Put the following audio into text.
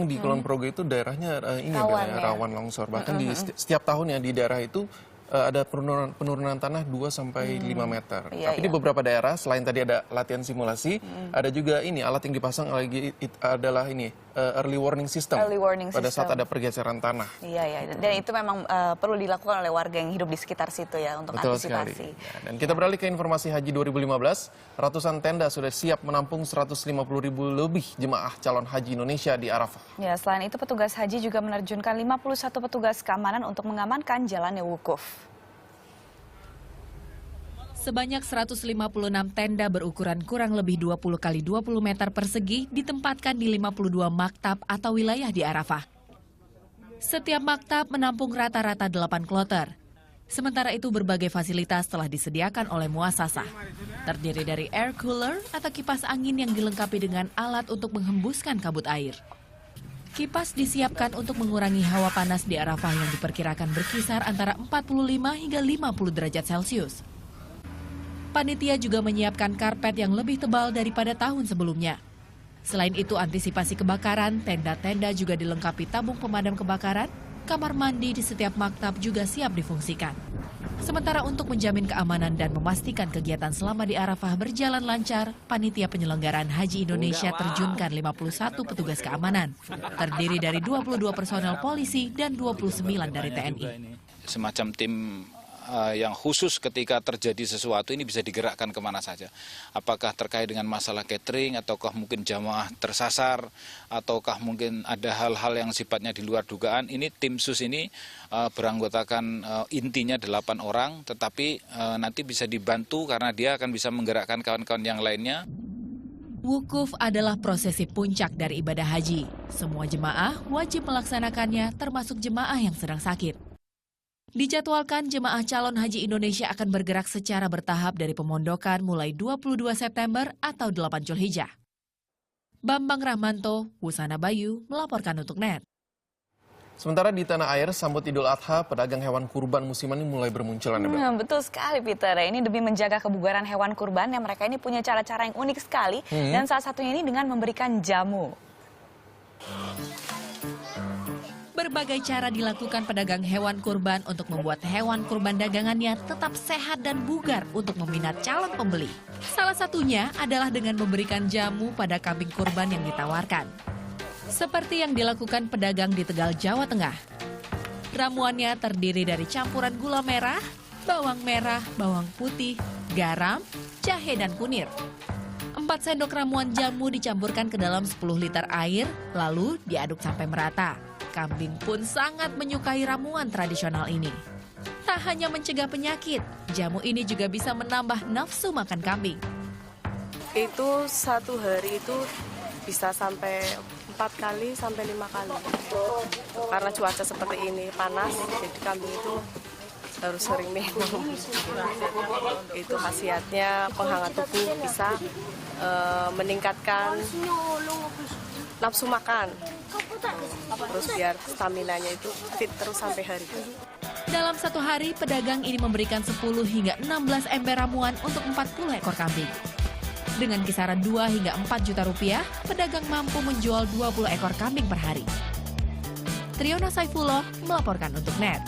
memang di Kulon Progo itu daerahnya rawan longsor. Bahkan di setiap tahun ya di daerah itu ada penurunan tanah 2-5 meter. Tapi di beberapa daerah selain tadi ada latihan simulasi, ada juga ini alat yang dipasang lagi adalah ini early warning system. Pada saat ada pergeseran tanah. Iya. Dan itu memang perlu dilakukan oleh warga yang hidup di sekitar situ ya untuk Betul antisipasi. Sekali. Dan kita beralih ke informasi Haji 2015. Ratusan tenda sudah siap menampung 150.000 lebih jemaah calon haji Indonesia di Arafah. Ya, selain itu petugas haji juga menerjunkan 51 petugas keamanan untuk mengamankan jalannya wukuf. Sebanyak 156 tenda berukuran kurang lebih 20 kali 20 meter persegi ditempatkan di 52 maktab atau wilayah di Arafah. Setiap maktab menampung rata-rata 8 kloter. Sementara itu berbagai fasilitas telah disediakan oleh muasasah. Terdiri dari air cooler atau kipas angin yang dilengkapi dengan alat untuk menghembuskan kabut air. Kipas disiapkan untuk mengurangi hawa panas di Arafah yang diperkirakan berkisar antara 45 hingga 50 derajat Celcius. Panitia juga menyiapkan karpet yang lebih tebal daripada tahun sebelumnya. Selain itu, antisipasi kebakaran, tenda-tenda juga dilengkapi tabung pemadam kebakaran, kamar mandi di setiap maktab juga siap difungsikan. Sementara untuk menjamin keamanan dan memastikan kegiatan selama di Arafah berjalan lancar, Panitia Penyelenggaraan Haji Indonesia terjunkan 51 petugas keamanan, terdiri dari 22 personel polisi dan 29 dari TNI. Semacam tim yang khusus ketika terjadi sesuatu ini bisa digerakkan kemana saja. Apakah terkait dengan masalah catering, ataukah mungkin jamaah tersasar, ataukah mungkin ada hal-hal yang sifatnya di luar dugaan. Ini tim sus ini beranggotakan intinya 8 orang, tetapi nanti bisa dibantu karena dia akan bisa menggerakkan kawan-kawan yang lainnya. Wukuf adalah prosesi puncak dari ibadah haji. Semua jemaah wajib melaksanakannya termasuk jemaah yang sedang sakit. Dijadwalkan jemaah calon haji Indonesia akan bergerak secara bertahap dari pemondokan mulai 22 September atau 8 Zulhijjah. Bambang Rahmanto, Wusana Bayu, melaporkan untuk NET. Sementara di tanah air, sambut Idul Adha, pedagang hewan kurban musiman ini mulai bermunculan. Betul sekali, Peter. Ini demi menjaga kebugaran hewan kurban yang mereka ini punya cara-cara yang unik sekali. Dan salah satunya ini dengan memberikan jamu. Berbagai cara dilakukan pedagang hewan kurban untuk membuat hewan kurban dagangannya tetap sehat dan bugar untuk meminat calon pembeli. Salah satunya adalah dengan memberikan jamu pada kambing kurban yang ditawarkan. Seperti yang dilakukan pedagang di Tegal, Jawa Tengah. Ramuannya terdiri dari campuran gula merah, bawang putih, garam, jahe, dan kunir. 4 sendok ramuan jamu dicampurkan ke dalam 10 liter air, lalu diaduk sampai merata. Kambing pun sangat menyukai ramuan tradisional ini. Tak hanya mencegah penyakit, jamu ini juga bisa menambah nafsu makan kambing. Itu satu hari itu bisa sampai 4 kali sampai 5 kali. Karena cuaca seperti ini panas, jadi kambing itu harus sering minum. Itu khasiatnya penghangat tubuh, bisa meningkatkan nafsu makan. Terus biar staminanya itu fit terus sampai hari. Dalam satu hari, pedagang ini memberikan 10 hingga 16 ember ramuan untuk 40 ekor kambing. Dengan kisaran 2 hingga 4 juta rupiah, pedagang mampu menjual 20 ekor kambing per hari. Triona Saifullah melaporkan untuk NET.